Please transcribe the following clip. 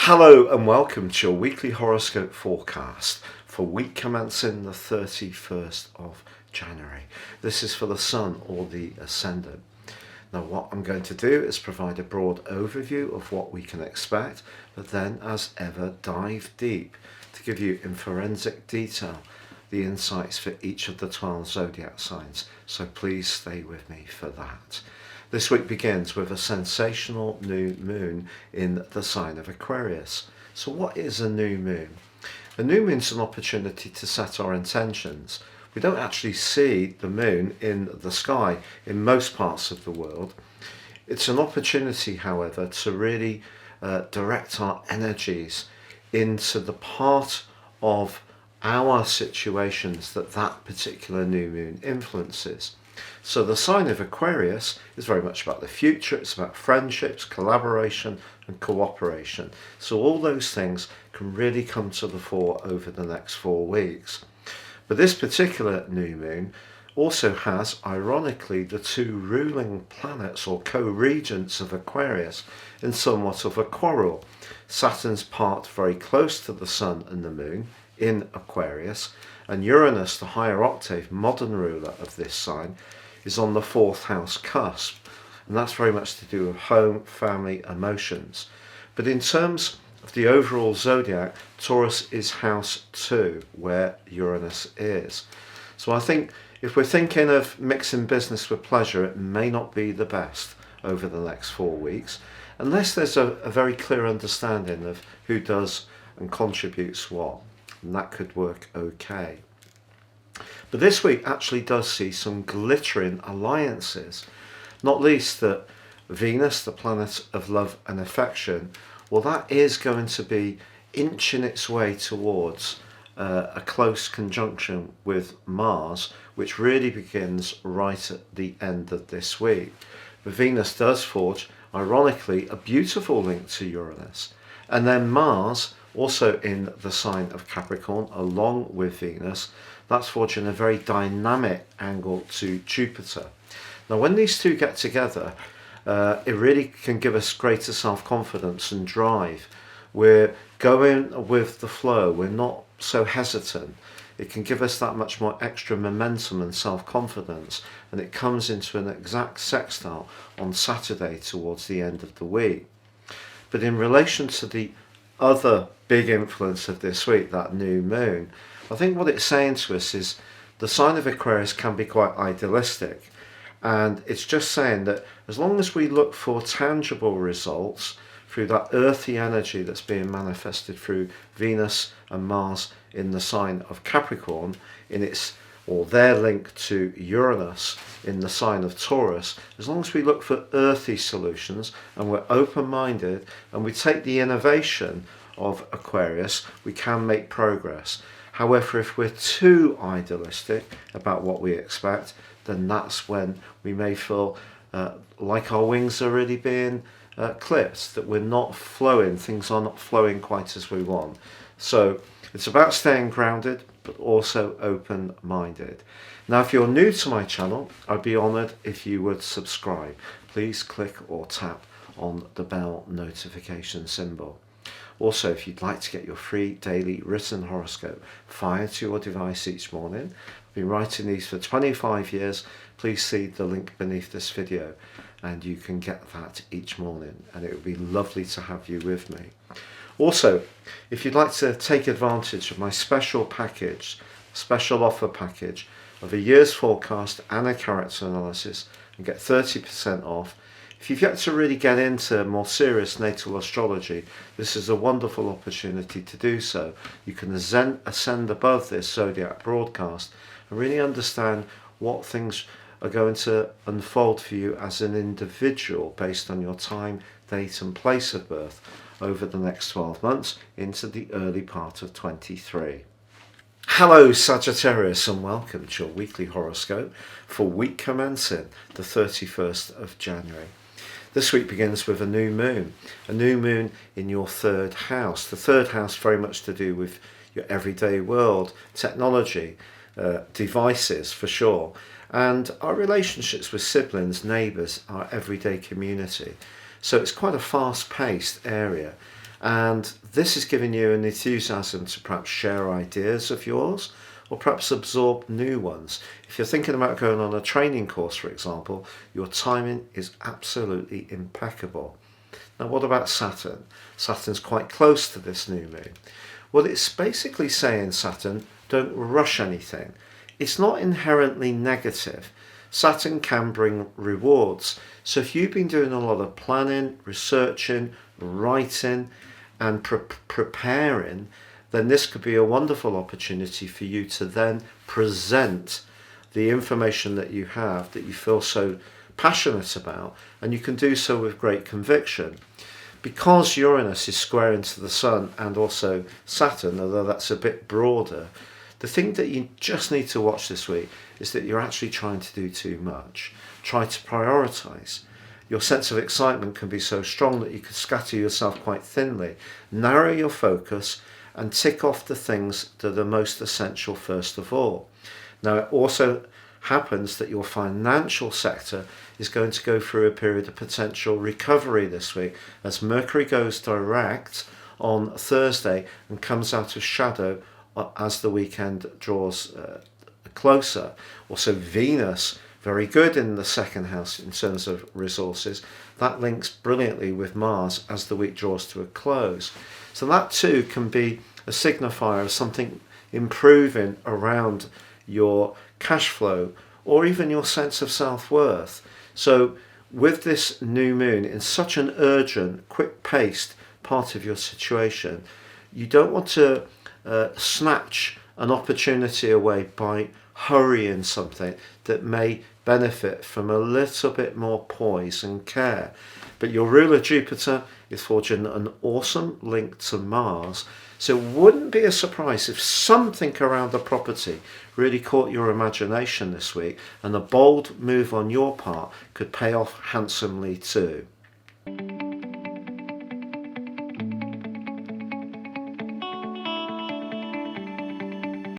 Hello and welcome to your weekly horoscope forecast for week commencing the 31st of January. This is for the Sun or the Ascendant. Now what I'm going to do is provide a broad overview of what we can expect, but then as ever dive deep to give you in forensic detail the insights for each of the 12 zodiac signs. So please stay with me for that. This week begins with a sensational new moon in the sign of Aquarius. So what is a new moon? A new moon is an opportunity to set our intentions. We don't actually see the moon in the sky in most parts of the world. It's an opportunity, however, to really direct our energies into the part of our situations that particular new moon influences. So the sign of Aquarius is very much about the future. It's about friendships, collaboration and cooperation. So all those things can really come to the fore over the next 4 weeks. But this particular new moon also has, ironically, the two ruling planets or co-regents of Aquarius in somewhat of a quarrel. Saturn's part very close to the Sun and the Moon in Aquarius, and Uranus, the higher octave modern ruler of this sign, is on the 4th house cusp, and that's very much to do with home, family, emotions. But in terms of the overall zodiac, Taurus is house 2, where Uranus is. So I think if we're thinking of mixing business with pleasure, it may not be the best over the next 4 weeks, unless there's a very clear understanding of who does and contributes what, and that could work okay. But this week actually does see some glittering alliances, not least that Venus, the planet of love and affection, well, that is going to be inching its way towards a close conjunction with Mars, which really begins right at the end of this week. But Venus does forge, ironically, a beautiful link to Uranus. And then Mars, also in the sign of Capricorn, along with Venus, that's forging a very dynamic angle to Jupiter. Now when these two get together, it really can give us greater self-confidence and drive. We're going with the flow, we're not so hesitant. It can give us that much more extra momentum and self-confidence, and it comes into an exact sextile on Saturday towards the end of the week. But in relation to the other big influence of this week, that new moon, I think what it's saying to us is the sign of Aquarius can be quite idealistic, and it's just saying that as long as we look for tangible results through that earthy energy that's being manifested through Venus and Mars in the sign of Capricorn, in its or their link to Uranus in the sign of Taurus, as long as we look for earthy solutions and we're open-minded and we take the innovation of Aquarius, we can make progress. However, if we're too idealistic about what we expect, then that's when we may feel like our wings are really being clipped, that we're not flowing, things are not flowing quite as we want. So it's about staying grounded, but also open-minded. Now, if you're new to my channel, I'd be honoured if you would subscribe. Please click or tap on the bell notification symbol. Also, if you'd like to get your free daily written horoscope fired to your device each morning, I've been writing these for 25 years. Please see the link beneath this video and you can get that each morning, and it would be lovely to have you with me. Also, if you'd like to take advantage of my special offer package of a year's forecast and a character analysis and get 30% off, if you've yet to really get into more serious natal astrology, this is a wonderful opportunity to do so. You can ascend above this zodiac broadcast and really understand what things are going to unfold for you as an individual based on your time, date and place of birth over the next 12 months into the early part of 23. Hello Sagittarius, and welcome to your weekly horoscope for week commencing the 31st of January. This week begins with a new moon in your 3rd house. The 3rd house very much to do with your everyday world, technology, devices for sure, and our relationships with siblings, neighbours, our everyday community. So it's quite a fast-paced area, And this is giving you an enthusiasm to perhaps share ideas of yours or perhaps absorb new ones. If you're thinking about going on a training course, for example, your timing is absolutely impeccable. Now, what about Saturn? Saturn's quite close to this new moon. Well, it's basically saying, Saturn, don't rush anything. It's not inherently negative. Saturn can bring rewards. So if you've been doing a lot of planning, researching, writing, and preparing, then this could be a wonderful opportunity for you to then present the information that you have that you feel so passionate about, and you can do so with great conviction. Because Uranus is squaring to the Sun and also Saturn, although that's a bit broader, the thing that you just need to watch this week is that you're actually trying to do too much. Try to prioritise. Your sense of excitement can be so strong that you could scatter yourself quite thinly. Narrow your focus and tick off the things that are most essential first of all. Now, it also happens that your financial sector is going to go through a period of potential recovery this week as Mercury goes direct on Thursday and comes out of shadow as the weekend draws closer. Also, Venus, very good in the second house in terms of resources. That links brilliantly with Mars as the week draws to a close. So that too can be a signifier of something improving around your cash flow or even your sense of self-worth. So with this new moon in such an urgent, quick-paced part of your situation, you don't want to snatch an opportunity away by hurrying something that may benefit from a little bit more poise and care. But your ruler Jupiter is forging an awesome link to Mars, so it wouldn't be a surprise if something around the property really caught your imagination this week, and a bold move on your part could pay off handsomely too.